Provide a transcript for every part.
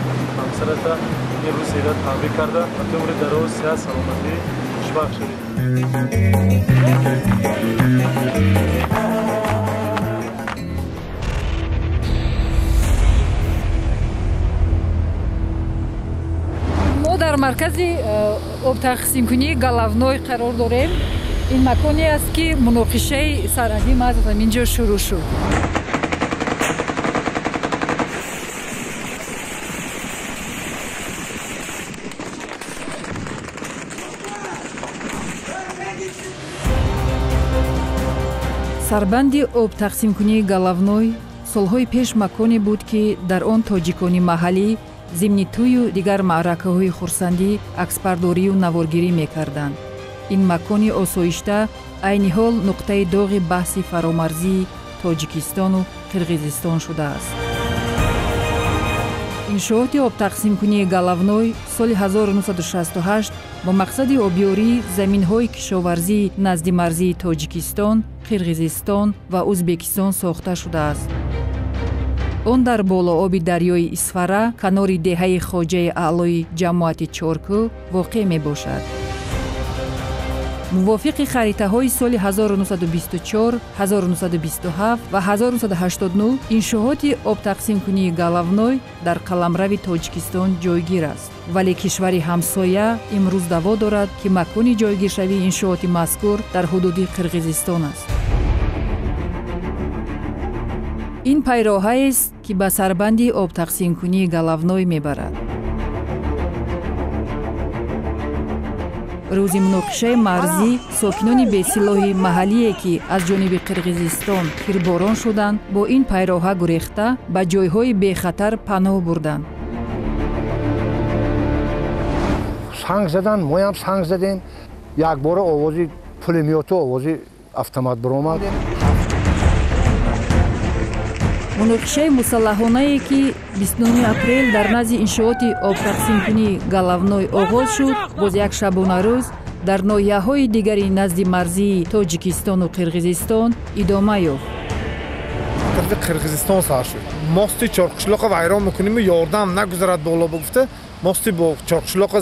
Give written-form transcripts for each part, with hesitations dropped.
خدمت همسرت این روز عیدت تبریک کرده و تو عمر دراز صحت سلامتی خوشبخت شوید. ما در مرکز آب تقسیم‌کنی گلونوی قرار داریم. این مکانی است که مناقشه سرحدی ما از اینجا شروع شد. سربند آب تقسیم‌کنی گلونوی سالهای پیش مکانی بود که در آن تاجیکانی محلی ضمن توی و دیگر معرکه‌های خرسندی عکسبرداری و نوارگیری می‌کردند. این مکانی آسایشته عین حال نقطه داغ بحث فرامرزی تاجیکستان و قرقیزستان شده است. انشاءات آب تقسیم‌کنی گلونوی سال 1968 با مقصد آبیاری زمین‌های کشاورزی نزد مرزی تاجیکستان، قرقیزستان و ازبکستان ساخته شده است. آن در بالائاب دریای اسفره کنار دهه خواجه اعلای جماعت چارکو واقع میباشد. موافق خریطه‌های سال 1924، 1927 و 1989 انشاءات آب تقسیم‌کنی گلونوی در قلمرو تاجیکستان جایگیر است. ولی کشور همسایه امروز دعوا دارد که مکان جایگیرشوی انشاءات مذکور در حدود قرقیزستان است. این پیراهه است که به سربند آب تقسیم‌کنی گلونوی میبرد. روز مناقشه مرزی ساکنان بی‌سلاح محلی که از جانب قرقیزستان تیرباران شدند با این پیراهه گریخته به جایهای بی‌خطر پناه بردند. سنگ زدن، ما هم سنگ زدیم. یک بار آوازی پولمیات و آوازی автомат برآمد. مناقشه مسلحانه‌ای که 29 اپریل در نزد انشاءات آب تقسیم‌کنی گلونوی آغاز شد، باز یک شبانه روز در ناحیه‌های دیگری نزد مرزی تاجیکستان و قرقیزستان ادامه یافت. طرف قرقیزستان سر شد. ماستی چارقشلاق ویران میکنیم و یاردم نگذرد بالا بگفته ماستی با چارقشلاق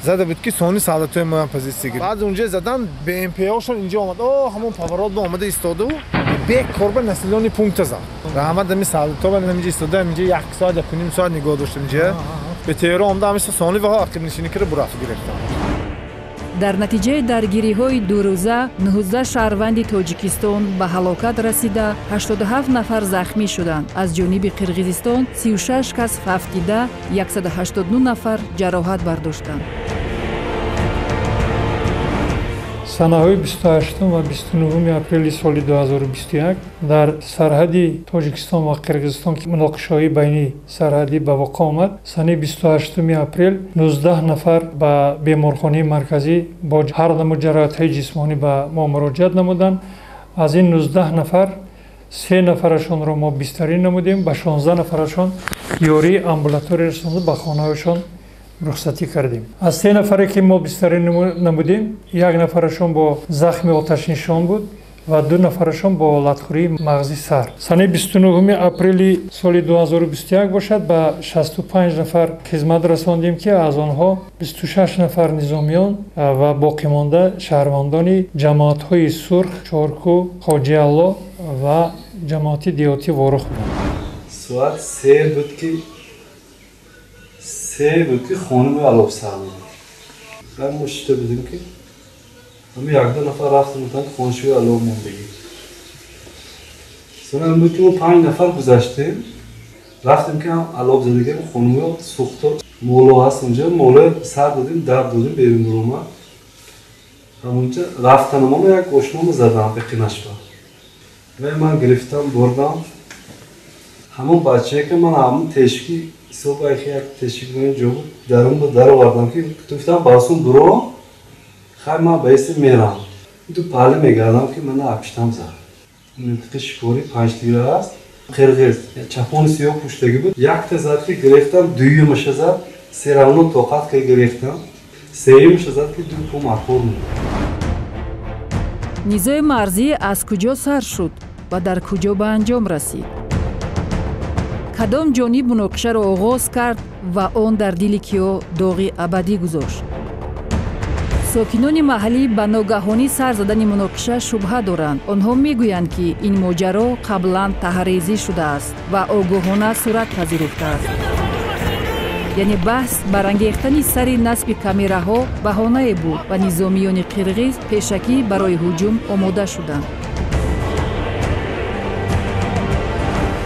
زده بود که ثانی سعادت‌های ما هم پذیرسی گرفت. بعد اونجا زدن به ام پی هاشون اینجا آمد. همون پاورات با آمده ایستاده و به کاربر نسلانی پونکت زد. رحمت دمی سعادت‌ها برای اینجا ایستاده، اینجا یک ساعت یک نیم ساعت نگاه داشتم اینجا. به تهران آمده همیشه ثانی و عقب نشینی کرده برافت گرفتن. در نتیجه درگیری‌های دو روزه 19 شهروند تاجیکستان به هلاکت رسیده، 87 نفر زخمی شدند. از جانب قرقیزستان 36 کس فوت دیده، 189 نفر جراحت برداشتند. санаҳои 28 ва 29 апрели соли 2021 дар сарҳади тоҷикистон ва қирғизистон ки муноқишаҳои байни сарҳадӣ ба воқеъ омад, сани 28 апрел 19 нафар ба беморхонаи марказӣ бо ҳар намуд ҷароҳатҳои ҷисмонӣ ба мо муроҷиат намуданд. аз ин 19 нафар 3 нафарашонро мо бистарӣ намудем, ба 16 нафарашон ёрии амбулатория расонда ба хонаҳояшон рухсатӣ кардем. аз 3 нафаре ки мо бистарӣ намудем, 1 нафарашон бо захми оташнишон буд ва 2 нафарашон бо латхӯрии мағзи сар. сани 29 апрели соли 2021 бошад ба 65 нафар хизмат расондем ки аз онҳо 26 нафар низомиён ва боқимонда шаҳрвандони ҷамоатҳои сурх, чорку, хоҷиалло ва ҷамоати диётӣ ворох буданд. соат 3 буд ки خانم علاب سرمون هم ما شده بودیم که همه یک دو نفر رفتن بودن که خانشوی علاب موندگی سنه هم بود که ما 5 نفر گذشتیم رفتیم که هم علاب زدگی خانومی ها سوختا مولا هست اونجا مولا سر دادیم درد دادیم بیرون برومه همونجا رفتن ما یک گوشنامه زدم به قینشبه و من گرفتم بردم همون بچه که من همون تشکی صبح یک تشکیل جو درون با در آوردم که تو گفتم باسون برو خیر من بیست میرم تو پاله میگردم که من اپشتم زد منطقه شکوری 5 تیره است قرقیز چپون سیاه پوشتگی بود یک تا زد که گرفتم دویمش زد سیرانو توقت که گرفتم سیمش زد که دو پوم اخور بود. نزاع مرزی از کجا سر شد و در کجا به انجام رسید؟ کدام جانب مناقشه را آغاز کرد و آن در دل کیا داغی ابدی گذاشت. ساکنان محلی به ناگهانی سر زدن مناقشه شبهه دارند. آنها میگویند که این ماجرا قبلا تحریزی شده است و آگاهانه صورت پذیرفته است. یعنی بحث برانگیختن سر نصب کامراها بهانه بود و نظامیان قرغیز پیشکی برای هجوم آماده شدند.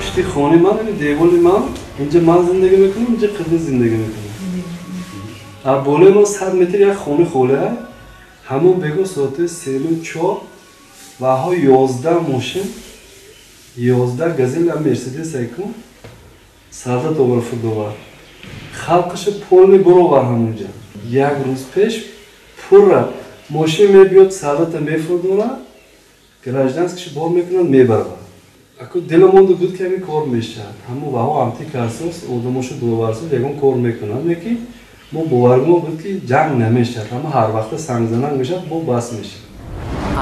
پشت خانه من دیوار من اینجا من زندگی میکنم، اینجا قرغیز زندگی میکنم. بالای ما 100 متر یک خانه خوله همون بگو ساعت 3:04 و ها 11 ماشین 11 گازل هم مرسدس ایکون ساعت دوباره دوباره خلقش پول میبرو همونجا. یک روز پیش پر ماشین میبیاد ساعت میفردونه گراجدانسکش بار میکنن میبره. اکو دلمون بود که این کار میشه. همون و ها امتی کارساز اودموشو دوبارسو یکم کار میکنن میکی ما باورمون بود که جنگ نمیشه، اما هر وقت سنگ زنان میشه با بس میشه.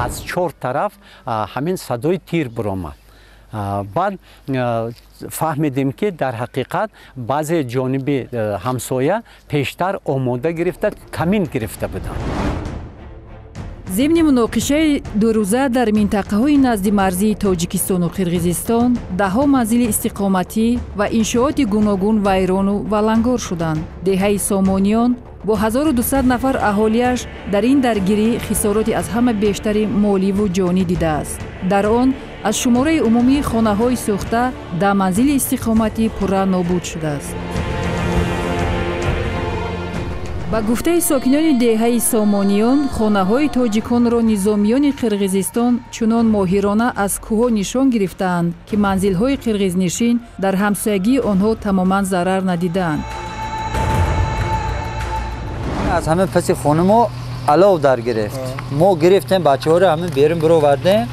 از 4 طرف همین صدای تیر برآمد. بعد فهمیدیم که در حقیقت بعضی جانب همسایه پیشتر آماده گرفته کمین گرفته بودند. ضمن مناقشه دو روزه در منطقه‌های نزد مرزی تاجیکستان و قرغیزستان ده‌ها منزل استقامتی و انشاءات گوناگون ویران و ولنگار شدند. دهه سامانیان با 1200 نفر اهالیش در این درگیری خسارات از همه بیشتر مالی و جانی دیده است. در آن از شماره عمومی خانه‌های سوخته 10 منزل استقامتی پره نابود شده است. با گفته ساکنان دهه سامانیان، خانه‌های تاجیکان را نظامیان قرغیزستان چنان ماهرانه از کوه نشان گرفتند که منزل‌های قرغیزنشین در همسایگی آنها تماما ضرر ندیدند. از همه پس خانه ما علاو در گرفت. ما گرفتیم بچه‌ها رو همه بیرون برو وردیم.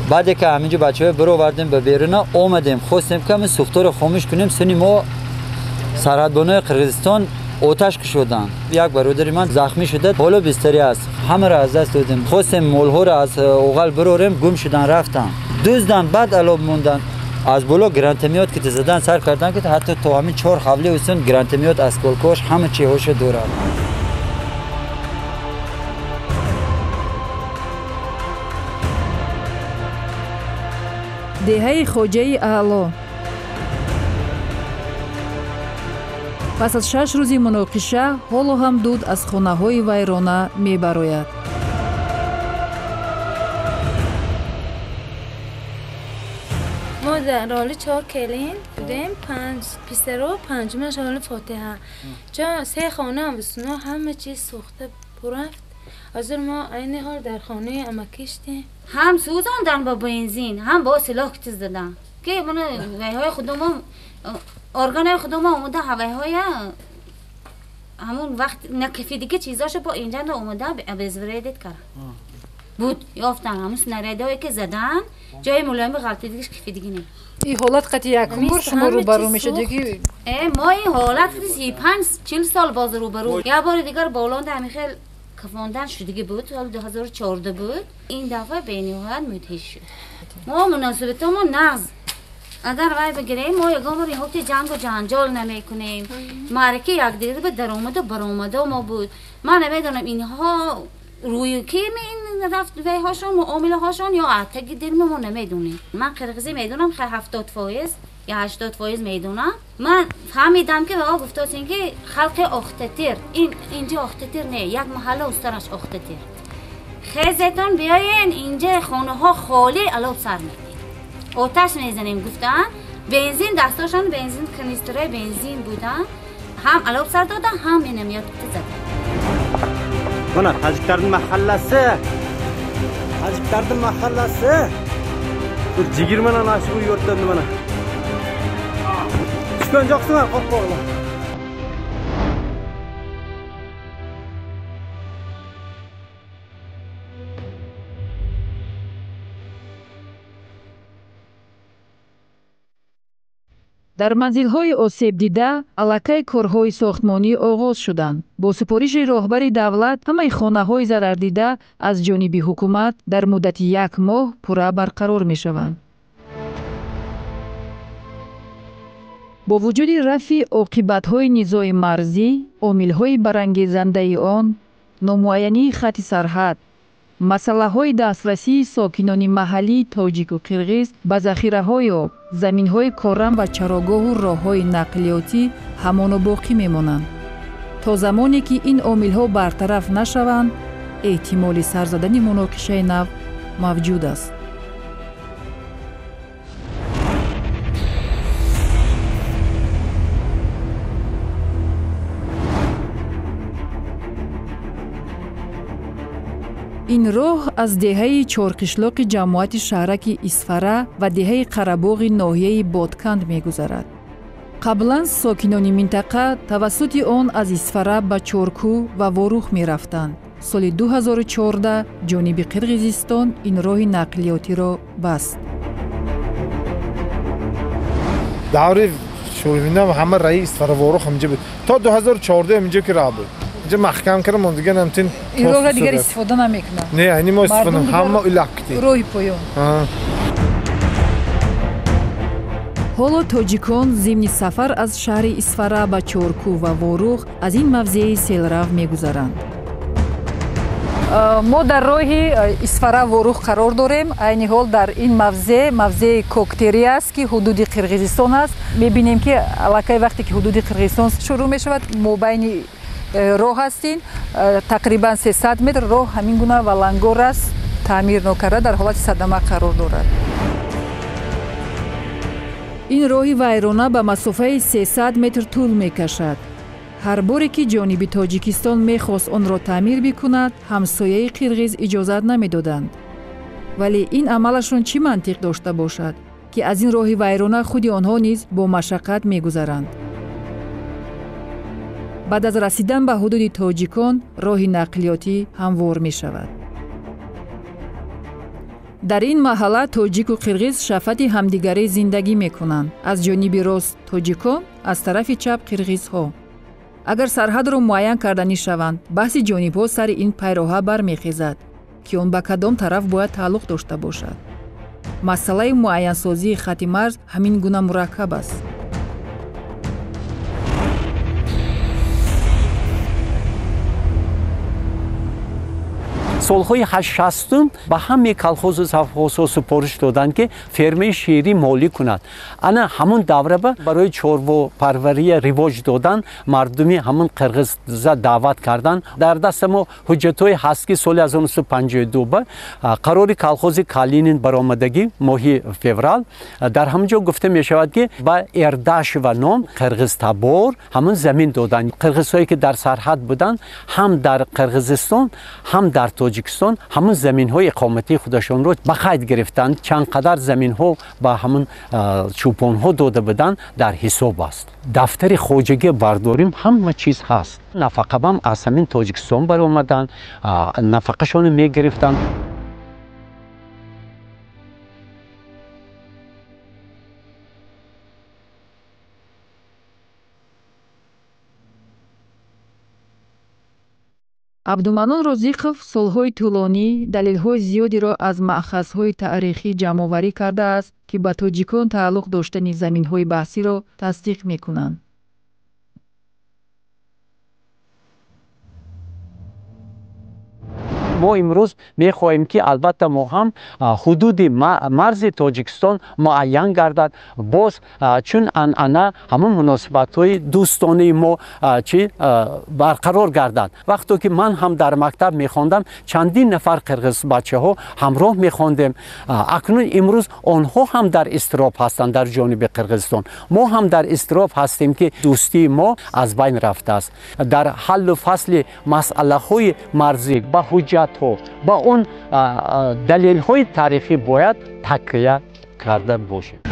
بعد که همینجا بچه‌ها برو وردیم به بیرون اومدیم خواستیم که همین سوختار خاموش کنیم. سنی ما سرحدبانای قرغیزستان آتش کشیدن. یک برادر من زخمی شده بالا بستری است. همه را از دست دادیم. خواستیم مولها را از اوغل بروریم گم شدن رفتن. دزدن بعد علاوه موندن. از بالا گرانتمیات که زدن سر کردن که حتی تو همین 4 حوله وسن گرانتمیات اسکولکاش همه چی هوش داره. دهه خواجه اعلی. پس از 6 روزی مناقشه حالا هم دود از خانه‌های ویرانه می‌براید. ما در حال 4 کلین بودیم، 5 پسر و پنجمش حال فاتحه. چون 3 خانه هم بسنا همه چیز سوخته برفت. از ما این حال در خانه امکیشتیم. هم سوزاندن با بنزین، هم با سلاح کتیز دادن. که من ویهای خودم ارگان خودم اومده هوایهای همون وقت نکفی دیگه چیزاشو با اینجا اومده به ازوریدت کردن بود یافتن همون سناریدهایی که زدن جای ملایم غلطی دیگه کفی دیگه نیم. این حالت قطعی یکم بار شما رو برو میشه دیگه. ما این حالت 35-40 سال باز رو برو یه بار دیگر بالاند همیخیل کفاندن شدگی بود. سال 2014 بود. این دفعه بینیوهد متحش شد. ما مناسبت ما نغز اگر وای بگیریم ما یکم رو حکت جنگ و جنجال نمی کنیم. معرکه یک دیگه به در اومده و بر اومده ما بود. من نمیدونم اینها روی کی این رفت وی هاشون معامله هاشون یا عتقی دل ما نمیدونیم. من قرغیزی میدونم خیلی 70% یا 80% میدونم. من فهمیدم که بابا گفتن که خلق اختتیر اینجا اختتیر نه یک محله استانش اختتیر. خیزتون بیاین اینجا خانه ها خالی علاوه سر میدید. آتش میزنیم گفتن بنزین دستاشون بنزین کنیسترای بنزین بودن هم علاوه سر دادن هم نمیاد زدن. Bana Hacıklar'ın mahallesi. Hacıklar'ın mahallesi. Dur cigirmen ana aşığı yurtlarını bana. Çıkanacaksın ha korkma oğlum. در منزل‌های آسیب دیده الکای کارهای ساختمانی آغاز شدند. با سپارش راهبر دولت همه خانه‌های ضرر دیده از جانب حکومت در مدت 1 ماه پوره برقرار می‌شوند. бо вуҷуди рафъи оқибатҳои низои марзӣ омилҳои барангезандаи он номуайянии хатти сарҳад масъалаҳои дастрасии сокинони маҳаллии тоҷику қирғиз ба захираҳои об заминҳои коррам ва чарогоҳу роҳҳои нақлиётӣ ҳамоно боқӣ мемонанд то замоне ки ин омилҳо бартараф нашаванд эҳтимоли сар задани муноқишаи нав мавҷуд аст. ин роҳ аз деҳаи чорқишлоқи ҷамоати шаҳраки Исфара ва деҳаи Қарабоғи ноҳияи Ботканд мегузарад. қаблан сокинони минтақа тавассути он аз Исфара ба Чоркӯ ва Ворух мерафтанд. соли 2014 ҷониби Қирғизистон ин роҳи нақлиётиро баст. даври шӯрвина ҳама раи Исфара Ворух ҳамҷа буд. То 2014 ҳамҷа ки ра буд. Ҷа маҳкам кардам он дигар намтин. ин роҳро дигар истифода намекунад. Не, ани мо истифода ҳама илак кити. роҳи поён. ҳоло тоҷикон зимни сафар аз шаҳри Исфара ба Чоркӯ ва Ворух аз ин мавзеи селрав мегузаранд. мо дар роҳи Исфара Ворух қарор дорем. айни ҳол дар ин мавзеи Коктери аст ки ҳудуди Қирғизистон аст. мебинем ки аллакай вақте ки ҳудуди Қирғизистон шурӯъ мешавад мобайни роҳ ҳастин тақрибан 300 метр роҳ ҳамин гуна валангор аст таъмир нокарда дар ҳолати садама қарор дорад. ин роҳи вайрона ба масофаи 300 метр тӯл мекашад. ҳар боре ки ҷониби Тоҷикистон мехост онро таъмир бикунад ҳамсояи қирғиз иҷозат намедоданд. вале ин амалашон чӣ мантиқ дошта бошад ки аз ин роҳи вайрона худи онҳо низ бо машаққат мегузаранд. баъд аз расидан ба ҳудуди тоҷикон роҳи нақлиётӣ ҳамвор мешавад. дар ин маҳалла тоҷику қирғиз шафати ҳамдигарӣ зиндагӣ мекунанд. аз ҷониби рост тоҷикон, аз тарафи чап қирғизҳо. агар сарҳадро муайян карданӣ шаванд баҳси ҷонибҳо сари ин пайроҳа бармехезад ки он ба кадом тараф бояд тааллуқ дошта бошад. масъалаи муайянсозии хатти марз ҳамин гуна мураккаб аст. солҳои 80 ба ҳаме колхозу совхозҳо супориш доданд ки фермаи шерӣ молӣ кунад. ана ҳамун давра барои чорвопарвария ривоҷ додан мардуми ҳамун қирғиза даъват кардан. дар дасти мо ҳуҷҷатҳое ҳаст ки соли 1952 ба қарори колхози Калинин баромадагӣ моҳи феврал дар ҳамҷо гуфта мешавад ки ба Эрдашева ном қирғизтабор ҳамун замин доданд. қирғизҳое ки дар сарҳад буданд ҳам дар Қирғизистон ҳам дар Тоҷикистон ҳамун заминҳои иқоматии худашонро ба қайд гирифтанд. чанд қадар заминҳо ба ҳамун чӯпонҳо дода буданд дар ҳисоб аст. дафтари хоҷагӣ бардорим ҳама чиз ҳаст. нафақабам аз ҳамин Тоҷикистон баромаданд, нафақашонро мегирифтанд. абдуманон розиқов солҳои тӯлонӣ далелҳои зиёдеро аз маъхазҳои таърихӣ ҷамъоварӣ кардааст ки ба тоҷикон тааллуқ доштани заминҳои баҳсиро тасдиқ мекунанд. мо имрӯз мехоҳем ки албатта мо ҳам ҳудуди марзи Тоҷикистон муайян гардад. боз чун анъана ҳамон муносибатҳои дӯстонаи мо чӣ барқарор гардад. вақто ки ман ҳам дар мактаб мехондам чандин нафар қирғиз бачаҳо ҳамроҳ мехондем. акнун имрӯз онҳо ҳам дар изтироб ҳастанд дар ҷониби Қирғизистон. мо ҳам дар изтироб ҳастем ки дӯстии мо аз байн рафтааст. дар ҳаллу фасли масъалаҳои марзӣ ба ҳуҷҷат ба он далелҳои таърихӣ бояд такя карда бошем.